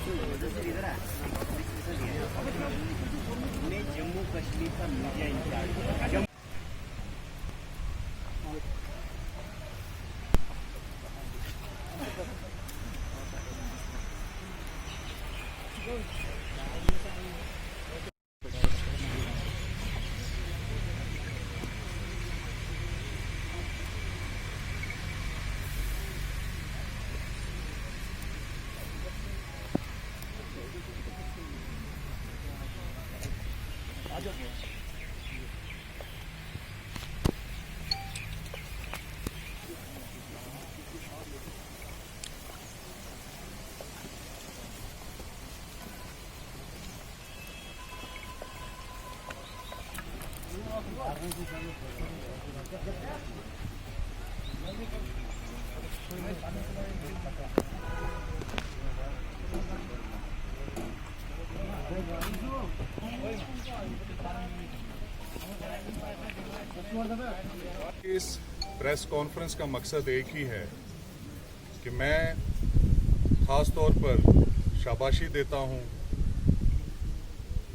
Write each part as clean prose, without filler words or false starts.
जम्मू कश्मीर का media in charge इस press conference का मकसद एक ही है कि मैं खास तौर पर शाबाशी देता हूं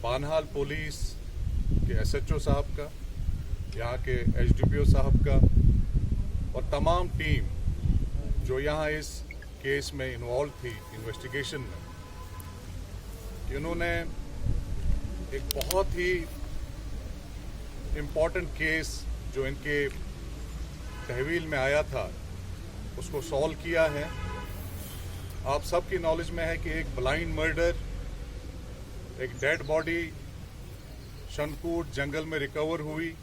बानहाल पुलिस के एसएचओ साहब का, यहाँ के एसडीपीओ साहब का और तमाम टीम जो यहाँ इस केस में इन्वॉल्व थी इन्वेस्टिगेशन में। इन्होंने एक बहुत ही इम्पॉर्टेंट केस जो इनके तहवील में आया था उसको सॉल्व किया है। आप सबकी नॉलेज में है कि एक ब्लाइंड मर्डर, एक डेड बॉडी शनकूट जंगल में रिकवर हुई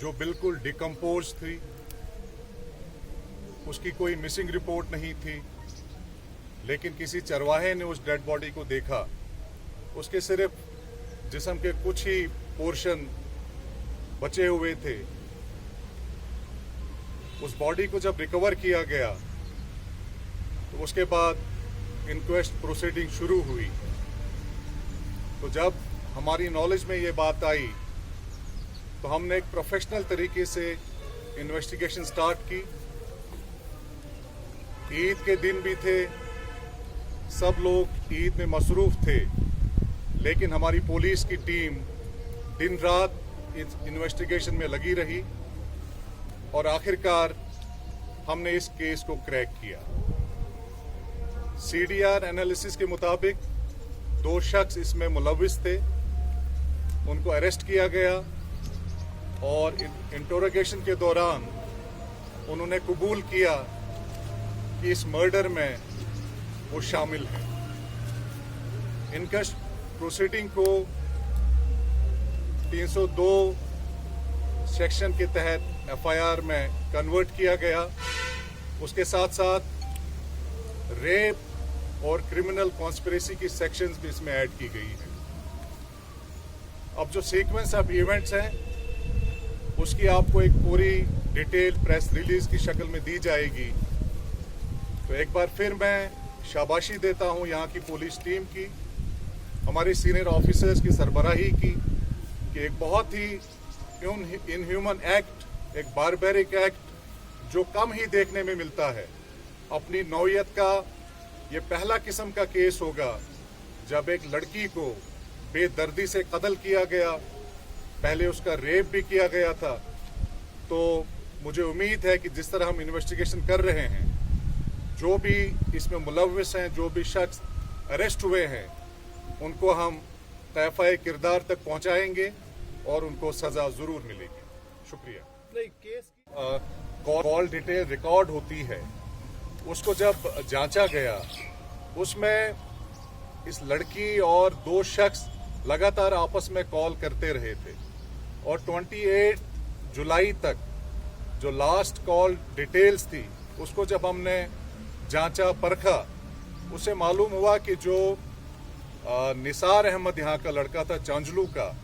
जो बिल्कुल डिकम्पोज थी, उसकी कोई मिसिंग रिपोर्ट नहीं थी, लेकिन किसी चरवाहे ने उस डेड बॉडी को देखा। उसके सिर्फ जिस्म के कुछ ही पोर्शन बचे हुए थे। उस बॉडी को जब रिकवर किया गया तो उसके बाद इंक्वेस्ट प्रोसीडिंग शुरू हुई। तो जब हमारी नॉलेज में ये बात आई तो हमने एक प्रोफेशनल तरीके से इन्वेस्टिगेशन स्टार्ट की। ईद के दिन भी थे, सब लोग ईद में मसरूफ थे, लेकिन हमारी पुलिस की टीम दिन रात इस इन्वेस्टिगेशन में लगी रही और आखिरकार हमने इस केस को क्रैक किया। सीडीआर एनालिसिस के मुताबिक 2 शख्स इसमें मुलविस थे, उनको अरेस्ट किया गया और इंटरोगेशन के दौरान उन्होंने कबूल किया कि इस मर्डर में वो शामिल है। इनक्वेस्ट प्रोसीडिंग को 302 सेक्शन के तहत एफआईआर में कन्वर्ट किया गया। उसके साथ साथ रेप और क्रिमिनल कॉन्स्पिरेसी की सेक्शंस भी इसमें ऐड की गई है। अब जो सीक्वेंस ऑफ इवेंट्स हैं उसकी आपको एक पूरी डिटेल प्रेस रिलीज की शक्ल में दी जाएगी। तो एक बार फिर मैं शाबाशी देता हूं यहाँ की पुलिस टीम की, हमारे सीनियर ऑफिसर्स की सरबराही की, कि एक बहुत ही इनह्यूमन एक्ट, एक बारबेरिक एक्ट जो कम ही देखने में मिलता है। अपनी नौयत का ये पहला किस्म का केस होगा जब एक लड़की को बेदर्दी से कत्ल किया गया, पहले उसका रेप भी किया गया था। तो मुझे उम्मीद है कि जिस तरह हम इन्वेस्टिगेशन कर रहे हैं, जो भी इसमें मुलविस हैं, जो भी शख्स अरेस्ट हुए हैं, उनको हम तहफ़ाए किरदार तक पहुंचाएंगे और उनको सजा जरूर मिलेगी। शुक्रिया। केस कॉल डिटेल रिकॉर्ड होती है, उसको जब जांचा गया उसमें इस लड़की और 2 शख्स लगातार आपस में कॉल करते रहे थे और 28 जुलाई तक जो लास्ट कॉल डिटेल्स थी उसको जब हमने जांचा परखा, उससे मालूम हुआ कि जो निसार अहमद यहाँ का लड़का था चांजलू का,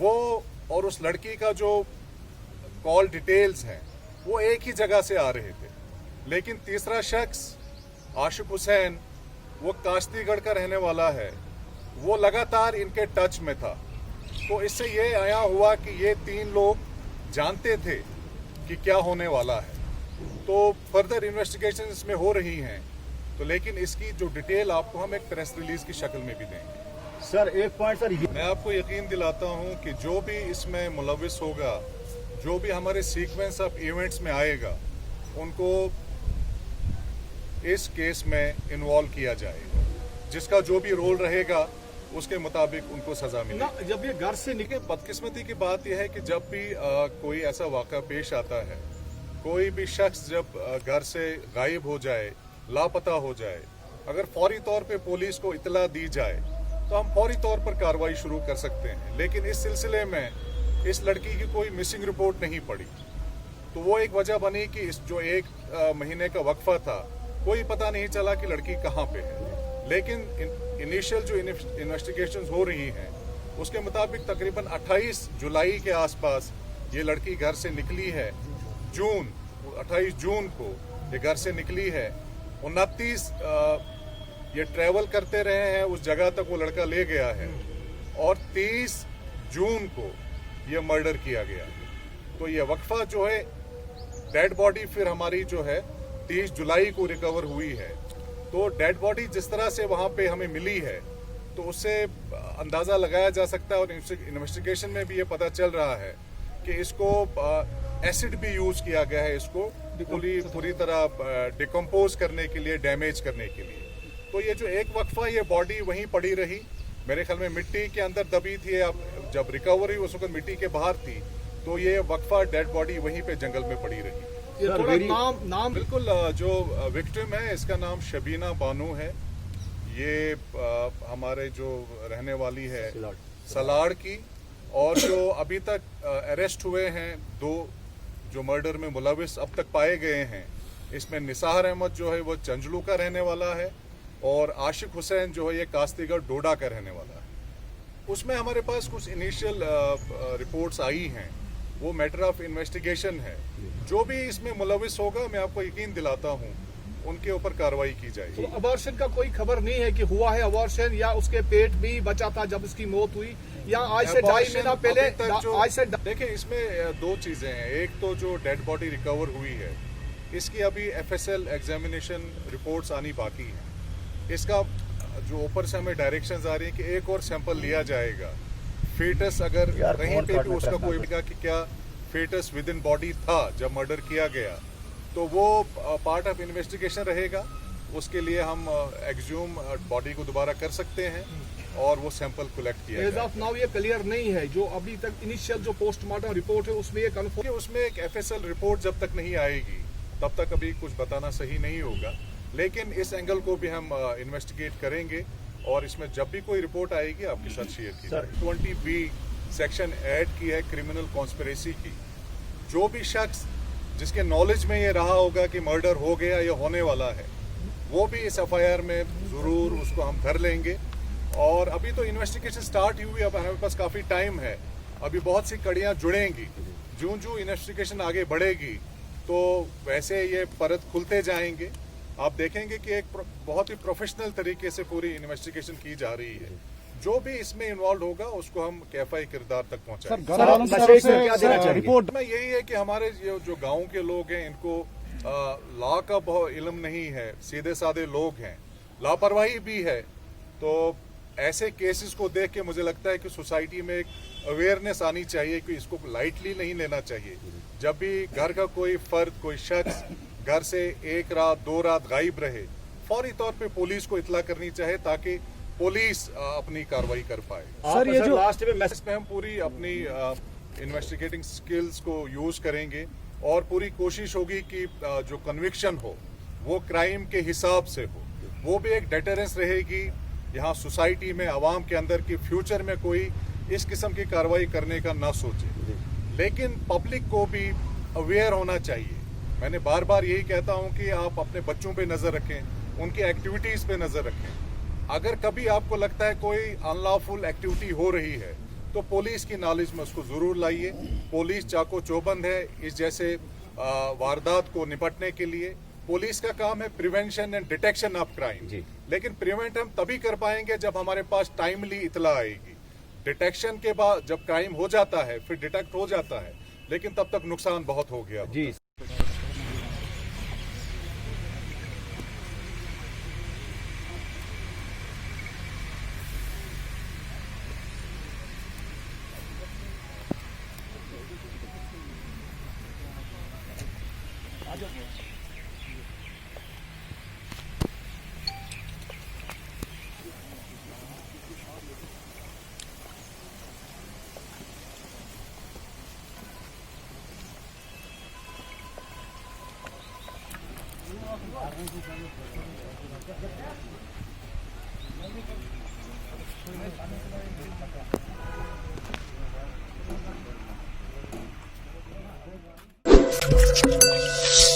वो और उस लड़की का जो कॉल डिटेल्स हैं वो एक ही जगह से आ रहे थे। लेकिन तीसरा शख्स आशिक हुसैन, वो काश्तीगढ़ का रहने वाला है, वो लगातार इनके टच में था। तो इससे ये आया हुआ कि ये 3 लोग जानते थे कि क्या होने वाला है। तो फर्दर इन्वेस्टिगेशन इसमें हो रही हैं तो लेकिन इसकी जो डिटेल आपको हम एक प्रेस रिलीज की शक्ल में भी देंगे। सर एक पॉइंट सर, मैं आपको यकीन दिलाता हूं कि जो भी इसमें मुलविस होगा, जो भी हमारे सीक्वेंस ऑफ इवेंट्स में आएगा, उनको इस केस में इन्वॉल्व किया जाएगा। जिसका जो भी रोल रहेगा उसके मुताबिक उनको सजा मिलेगी। जब ये घर से देखिए, बदकिस्मती की बात यह है कि जब भी कोई ऐसा वाक़ा पेश आता है, कोई भी शख्स जब घर से गायब हो जाए, लापता हो जाए, अगर फौरी तौर पे पुलिस को इतला दी जाए तो हम फौरी तौर पर कार्रवाई शुरू कर सकते हैं। लेकिन इस सिलसिले में इस लड़की की कोई मिसिंग रिपोर्ट नहीं पड़ी, तो वो एक वजह बनी कि इस जो 1 महीने का वक्फा था, कोई पता नहीं चला कि लड़की कहाँ पे है। लेकिन इनिशियल जो इन्वेस्टिगेशंस हो रही हैं उसके मुताबिक तकरीबन 28 जुलाई के आसपास ये लड़की घर से निकली है। 28 जून को ये घर से निकली है। 29 ये ट्रैवल करते रहे हैं, उस जगह तक वो लड़का ले गया है, और 30 जून को ये मर्डर किया गया। तो ये वक्फा जो है, डेड बॉडी फिर हमारी जो है 30 जुलाई को रिकवर हुई है। तो डेड बॉडी जिस तरह से वहाँ पे हमें मिली है, तो उससे अंदाज़ा लगाया जा सकता है, और इन्वेस्टिगेशन में भी ये पता चल रहा है कि इसको एसिड भी यूज़ किया गया है, इसको पूरी तरह डिकम्पोज करने के लिए, डैमेज करने के लिए। तो ये जो एक वक्फा, ये बॉडी वहीं पड़ी रही, मेरे ख्याल में मिट्टी के अंदर दबी थी। अब जब रिकवरी उस वक्त मिट्टी के बाहर थी, तो ये वक्फा, डेड बॉडी वहीं पे जंगल में पड़ी रही। ये थोड़ा नाम बिल्कुल, जो विक्टिम है इसका नाम शबीना बानो है। ये हमारे जो रहने वाली है सलाड़ की, और जो अभी तक अरेस्ट हुए हैं 2 जो मर्डर में मुलविस अब तक पाए गए हैं, इसमें निसार अहमद जो है वो चंजलू का रहने वाला है, और आशिक हुसैन जो है ये कास्तीगढ़ डोडा का रहने वाला है। उसमें हमारे पास कुछ इनिशियल रिपोर्ट्स आई हैं, वो मैटर ऑफ इन्वेस्टिगेशन है। जो भी इसमें मुलविस होगा, मैं आपको यकीन दिलाता हूँ उनके ऊपर कार्रवाई की जाएगी। तो अबॉर्शन का कोई खबर नहीं है कि हुआ है अबॉर्शन, या उसके पेट भी बचा था जब उसकी मौत हुई, या आज से 2.5 महीना पहले? आज से देखिए, इसमें 2 चीजें हैं। एक तो जो डेड बॉडी रिकवर हुई है, इसकी अभी FSL एग्जामिनेशन रिपोर्ट्स आनी बाकी है। इसका जो ऊपर से हमें डायरेक्शंस आ रही है कि एक और सैंपल लिया जाएगा। फेटस अगर कहीं पे भी उसका कोई मिला कि क्या फेटस विद इन बॉडी था जब मर्डर किया गया, तो वो पार्ट ऑफ इन्वेस्टिगेशन रहेगा। उसके लिए हम एक्सह्यूम बॉडी को दोबारा कर सकते हैं और वो सैंपल कलेक्ट किया एज ऑफ नाउ ये क्लियर नहीं है, जो अभी तक इनिशियल जो पोस्टमार्टम रिपोर्ट है उसमें ये कन्फर्म, उसमें एक FSL रिपोर्ट जब तक नहीं आएगी तब तक अभी कुछ बताना सही नहीं होगा। लेकिन इस एंगल को भी हम इन्वेस्टिगेट करेंगे, और इसमें जब भी कोई रिपोर्ट आएगी आपके साथ शेयर की जाएगी। 20B सेक्शन ऐड की है क्रिमिनल कॉन्स्पिरेसी की। जो भी शख्स जिसके नॉलेज में ये रहा होगा कि मर्डर हो गया या होने वाला है, वो भी इस FIR में ज़रूर उसको हम धर लेंगे। और अभी तो इन्वेस्टिगेशन स्टार्ट हुई, अब हमारे पास काफ़ी टाइम है, अभी बहुत सी कड़ियाँ जुड़ेंगी। जो इन्वेस्टिगेशन आगे बढ़ेगी तो वैसे ये परत खुलते जाएंगे। आप देखेंगे कि एक बहुत ही प्रोफेशनल तरीके से पूरी इन्वेस्टिगेशन की जा रही है। जो भी इसमें इन्वॉल्व होगा उसको हम कैफाई किरदार तक पहुंचाएंगे। रिपोर्ट में यही है कि हमारे जो गांव के लोग हैं, इनको लॉ का बहुत इल्म नहीं है, सीधे साधे लोग हैं, लापरवाही भी है। तो ऐसे केसेस को देख के मुझे लगता है कि सोसाइटी में एक अवेयरनेस आनी चाहिए कि इसको लाइटली नहीं लेना चाहिए। जब भी घर का कोई फर्द, कोई शख्स घर से 1 रात 2 रात गायब रहे, फौरी तौर पे पुलिस को इतला करनी चाहिए ताकि पुलिस अपनी कार्रवाई कर पाए। सर, ये जो लास्ट में मैसेज में हम पूरी अपनी इन्वेस्टिगेटिंग स्किल्स को यूज करेंगे, और पूरी कोशिश होगी कि जो कन्विक्शन हो वो क्राइम के हिसाब से हो। वो भी एक डेटरेंस रहेगी यहाँ सोसाइटी में, आवाम के अंदर की फ्यूचर में कोई इस किस्म की कार्रवाई करने का ना सोचे। लेकिन पब्लिक को भी अवेयर होना चाहिए। मैंने बार बार यही कहता हूँ कि आप अपने बच्चों पे नज़र रखें, उनकी एक्टिविटीज़ पे नज़र रखें। अगर कभी आपको लगता है कोई अनलॉफुल एक्टिविटी हो रही है, तो पुलिस की नॉलेज में उसको ज़रूर लाइए। पुलिस चाको चौबंद है इस जैसे वारदात को निपटने के लिए। पुलिस का काम है prevention and detection of crime, लेकिन प्रिवेंट हम तभी कर पाएंगे जब हमारे पास टाइमली इतला आएगी। डिटेक्शन के बाद जब क्राइम हो जाता है, फिर डिटेक्ट हो जाता है, लेकिन तब तक नुकसान बहुत हो गया। जी Thank you.